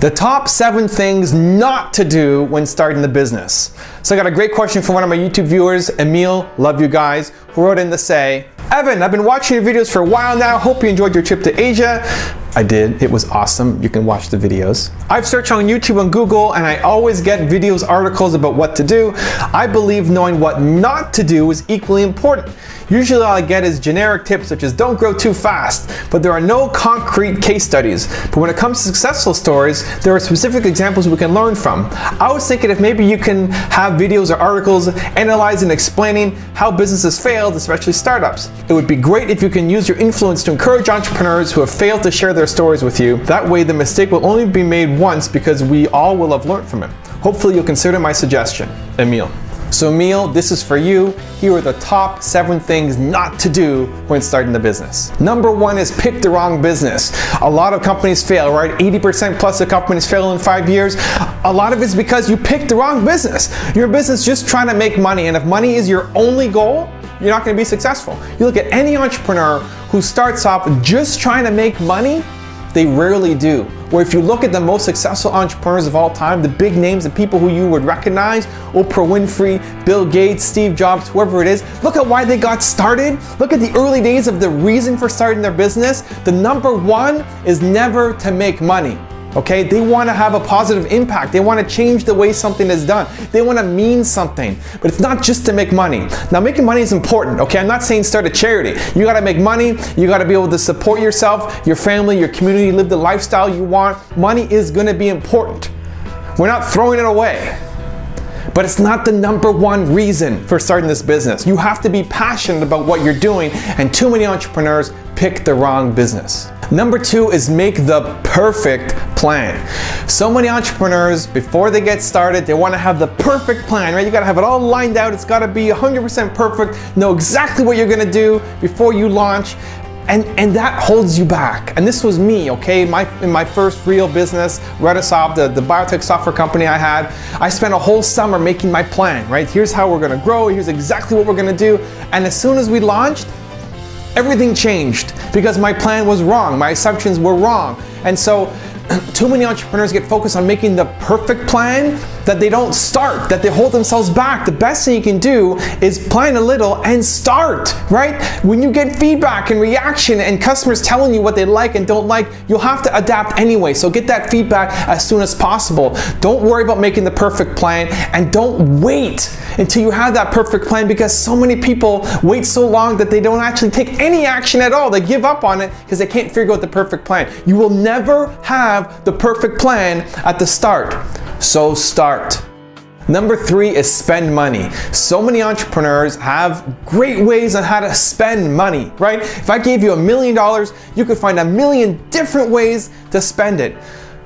The top 7 things not to do when starting the business. So I got a great question from one of my YouTube viewers, Emil, love you guys, who wrote in to say, Evan, I've been watching your videos for a while now. Hope you enjoyed your trip to Asia. I did. It was awesome. You can watch the videos. I've searched on YouTube and Google, and I always get videos, articles about what to do. I believe knowing what not to do is equally important. Usually all I get is generic tips such as don't grow too fast, but there are no concrete case studies. But when it comes to successful stories, there are specific examples we can learn from. I was thinking if maybe you can have videos or articles analyzing and explaining how businesses failed, especially startups. It would be great if you can use your influence to encourage entrepreneurs who have failed to share their stories with you. That way the mistake will only be made once because we all will have learned from it. Hopefully you'll consider my suggestion. Emil. So Emil, this is for you. Here are the top 7 things not to do when starting the business. Number 1 is pick the wrong business. A lot of companies fail, right? 80% plus of companies fail in 5 years. A lot of it's because you picked the wrong business. Your business just trying to make money, and if money is your only goal, you're not going to be successful. You look at any entrepreneur who starts off just trying to make money, they rarely do. Where if you look at the most successful entrepreneurs of all time, the big names, the people who you would recognize, Oprah Winfrey, Bill Gates, Steve Jobs, whoever it is, look at why they got started. Look at the early days of the reason for starting their business. The number 1 is never to make money. Okay, they want to have a positive impact. They want to change the way something is done. They want to mean something, but it's not just to make money. Now, making money is important. Okay, I'm not saying start a charity. You got to make money. You got to be able to support yourself, your family, your community, live the lifestyle you want. Money is going to be important. We're not throwing it away. But it's not the number 1 reason for starting this business. You have to be passionate about what you're doing, and too many entrepreneurs pick the wrong business. Number 2 is make the perfect plan. So many entrepreneurs, before they get started, they want to have the perfect plan, right? You got to have it all lined out. It's got to be 100% perfect, know exactly what you're going to do before you launch. And that holds you back. And this was me, okay? In my first real business, Redisoft, the biotech software company I had, I spent a whole summer making my plan, right? Here's how we're gonna grow, here's exactly what we're gonna do. And as soon as we launched, everything changed because my plan was wrong, my assumptions were wrong. And so, too many entrepreneurs get focused on making the perfect plan that they don't start, that they hold themselves back. The best thing you can do is plan a little and start, right? When you get feedback and reaction and customers telling you what they like and don't like, you'll have to adapt anyway. So get that feedback as soon as possible. Don't worry about making the perfect plan, and don't wait until you have that perfect plan, because so many people wait so long that they don't actually take any action at all. They give up on it because they can't figure out the perfect plan. You will never have the perfect plan at the start. So start. Number 3 is spend money. So many entrepreneurs have great ways on how to spend money, right? If I gave you $1 million, you could find 1,000,000 different ways to spend it.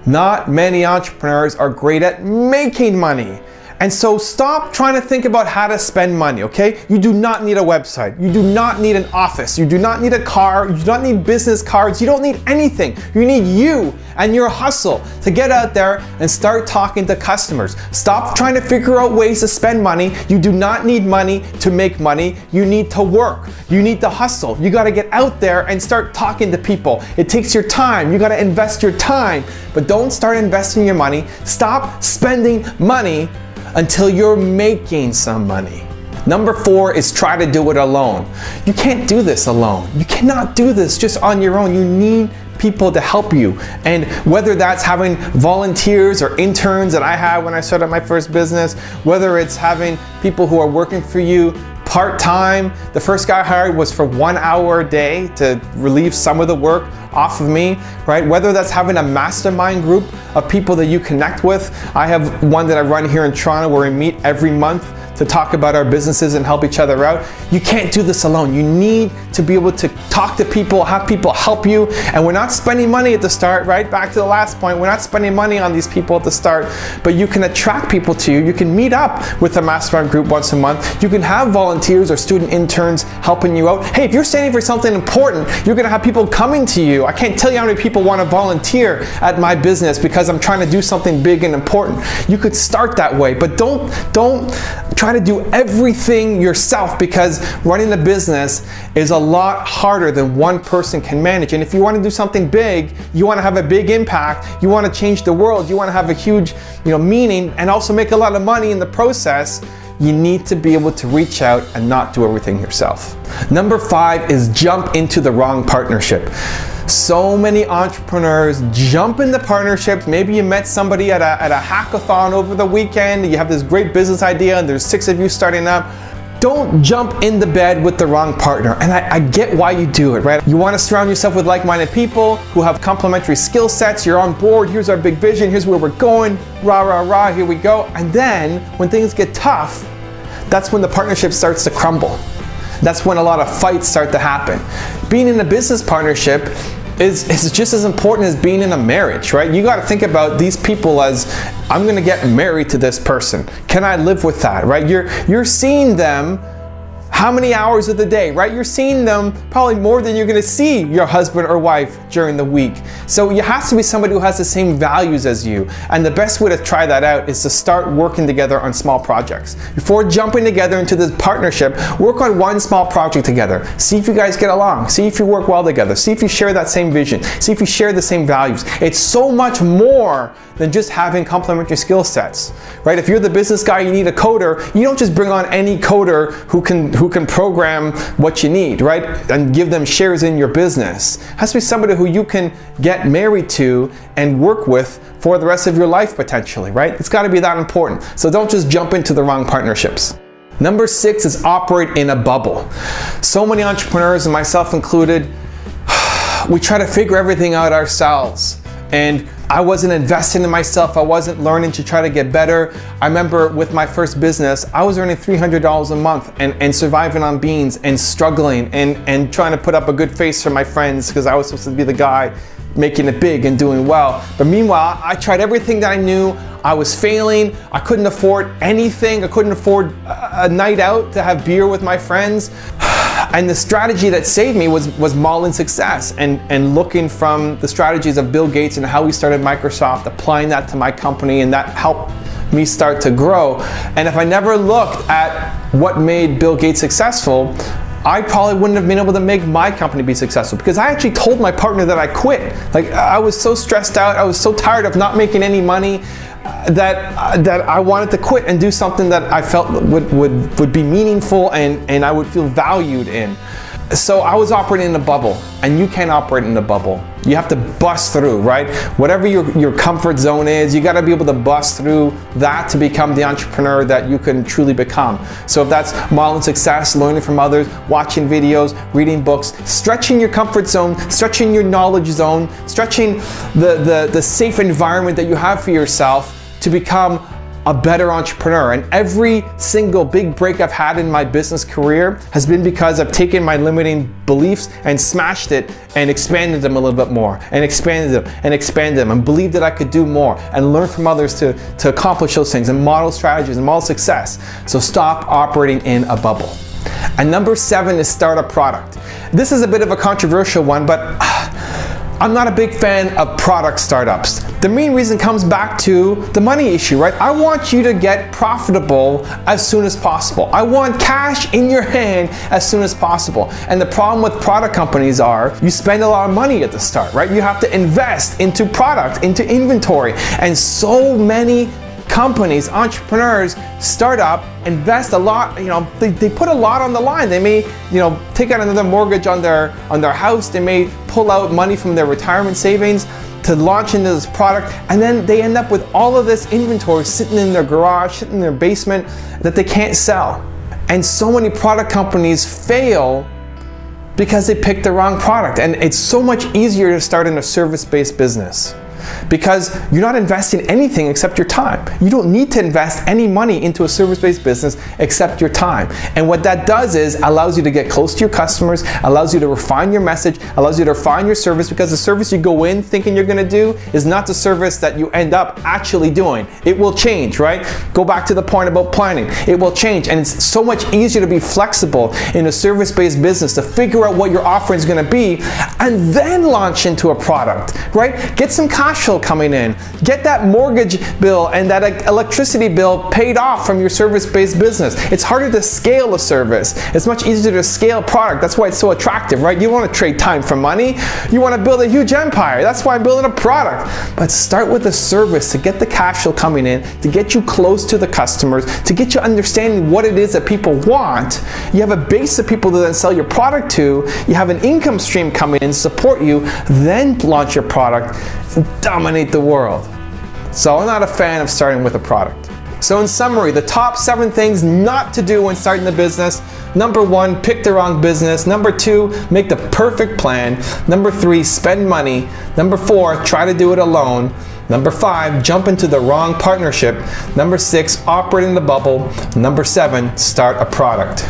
Not many entrepreneurs are great at making money. And so stop trying to think about how to spend money, okay? You do not need a website. You do not need an office. You do not need a car. You do not need business cards. You don't need anything. You need you and your hustle to get out there and start talking to customers. Stop trying to figure out ways to spend money. You do not need money to make money. You need to work. You need to hustle. You got to get out there and start talking to people. It takes your time. You got to invest your time, but don't start investing your money. Stop spending money until you're making some money. Number 4 is try to do it alone. You can't do this alone. You cannot do this just on your own. You need people to help you. And whether that's having volunteers or interns that I had when I started my first business, whether it's having people who are working for you part-time. The first guy I hired was for 1 hour a day to relieve some of the work off of me, right? Whether that's having a mastermind group of people that you connect with. I have one that I run here in Toronto where we meet every month to talk about our businesses and help each other out. You can't do this alone. You need to be able to talk to people, have people help you. And we're not spending money at the start, right? Back to the last point, we're not spending money on these people at the start, but you can attract people to you. You can meet up with a mastermind group once a month. You can have volunteers or student interns helping you out. Hey, if you're standing for something important, you're gonna have people coming to you. I can't tell you how many people want to volunteer at my business because I'm trying to do something big and important. You could start that way, but don't try try to do everything yourself, because running a business is a lot harder than one person can manage. And if you want to do something big, you want to have a big impact, you want to change the world, you want to have a huge, meaning, and also make a lot of money in the process, you need to be able to reach out and not do everything yourself. Number 5 is jump into the wrong partnership. So many entrepreneurs jump into partnerships. Maybe you met somebody at a hackathon over the weekend, you have this great business idea and there's 6 of you starting up. Don't jump in the bed with the wrong partner. And I get why you do it, right? You want to surround yourself with like-minded people who have complementary skill sets. You're on board. Here's our big vision. Here's where we're going. Rah, rah, rah. Here we go. And then when things get tough, that's when the partnership starts to crumble. That's when a lot of fights start to happen. Being in a business partnership is just as important as being in a marriage, right? You got to think about these people as, I'm going to get married to this person. Can I live with that, right? You're seeing them how many hours of the day, right? You're seeing them probably more than you're going to see your husband or wife during the week. So you have to be somebody who has the same values as you. And the best way to try that out is to start working together on small projects. Before jumping together into this partnership, work on one small project together. See if you guys get along. See if you work well together. See if you share that same vision. See if you share the same values. It's so much more than just having complementary skill sets, right? If you're the business guy, you need a coder, you don't just bring on any coder who can program what you need, right? And give them shares in your business. It has to be somebody who you can get married to and work with for the rest of your life potentially, right? It's got to be that important. So don't just jump into the wrong partnerships. Number 6 is operate in a bubble. So many entrepreneurs, and myself included, we try to figure everything out ourselves. And I wasn't investing in myself. I wasn't learning to try to get better. I remember with my first business, I was earning $300 a month and surviving on beans and struggling and trying to put up a good face for my friends because I was supposed to be the guy making it big and doing well. But meanwhile, I tried everything that I knew. I was failing. I couldn't afford anything. I couldn't afford a night out to have beer with my friends. And the strategy that saved me was Mullen Success and looking from the strategies of Bill Gates and how he started Microsoft, applying that to my company, and that helped me start to grow. And if I never looked at what made Bill Gates successful, I probably wouldn't have been able to make my company be successful, because I actually told my partner that I quit. Like, I was so stressed out, I was so tired of not making any money that I wanted to quit and do something that I felt would be meaningful and I would feel valued in. So I was operating in a bubble, and you can't operate in a bubble. You have to bust through, right? Whatever your comfort zone is, you got to be able to bust through that to become the entrepreneur that you can truly become. So if that's Mullen Success, learning from others, watching videos, reading books, stretching your comfort zone, stretching your knowledge zone, stretching the safe environment that you have for yourself to become a better entrepreneur. And every single big break I've had in my business career has been because I've taken my limiting beliefs and smashed it and expanded them a little bit more, and expanded them and expanded them, and believed that I could do more and learn from others to accomplish those things and model strategies and model success. So stop operating in a bubble. And number 7 is start a product. This is a bit of a controversial one, but I'm not a big fan of product startups. The main reason comes back to the money issue, right? I want you to get profitable as soon as possible. I want cash in your hand as soon as possible. And the problem with product companies are you spend a lot of money at the start, right? You have to invest into product, into inventory. And so many companies, entrepreneurs, start up, invest a lot, they put a lot on the line. They may, take out another mortgage on their house. They may pull out money from their retirement savings to launch into this product, and then they end up with all of this inventory sitting in their garage, sitting in their basement that they can't sell. And so many product companies fail because they picked the wrong product. And it's so much easier to start in a service-based business, because you're not investing anything except your time. You don't need to invest any money into a service-based business except your time. And what that does is allows you to get close to your customers, allows you to refine your message, allows you to refine your service, because the service you go in thinking you're gonna do is not the service that you end up actually doing. It will change, right? Go back to the point about planning. It will change, and it's so much easier to be flexible in a service-based business, to figure out what your offering is gonna be and then launch into a product, right? Get some content cash flow coming in. Get that mortgage bill and that electricity bill paid off from your service-based business. It's harder to scale a service. It's much easier to scale a product. That's why it's so attractive, right? You don't want to trade time for money. You want to build a huge empire. That's why I'm building a product. But start with a service to get the cash flow coming in, to get you close to the customers, to get you understanding what it is that people want. You have a base of people to then sell your product to. You have an income stream coming in, support you, then launch your product and dominate the world. So I'm not a fan of starting with a product. So in summary, the top 7 things not to do when starting the business. Number 1, pick the wrong business. Number 2, make the perfect plan. Number 3, spend money. Number 4, try to do it alone. Number 5, jump into the wrong partnership. Number 6, operate in the bubble. Number 7, start a product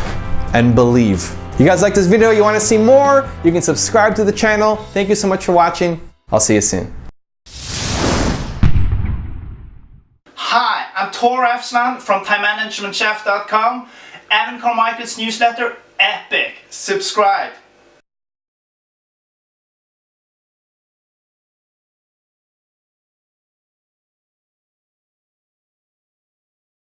and believe. You guys like this video? You want to see more? You can subscribe to the channel. Thank you so much for watching. I'll see you soon. Hi, I'm Tor Efsman from TimeManagementChef.com. Evan Carmichael's newsletter, Epic. Subscribe.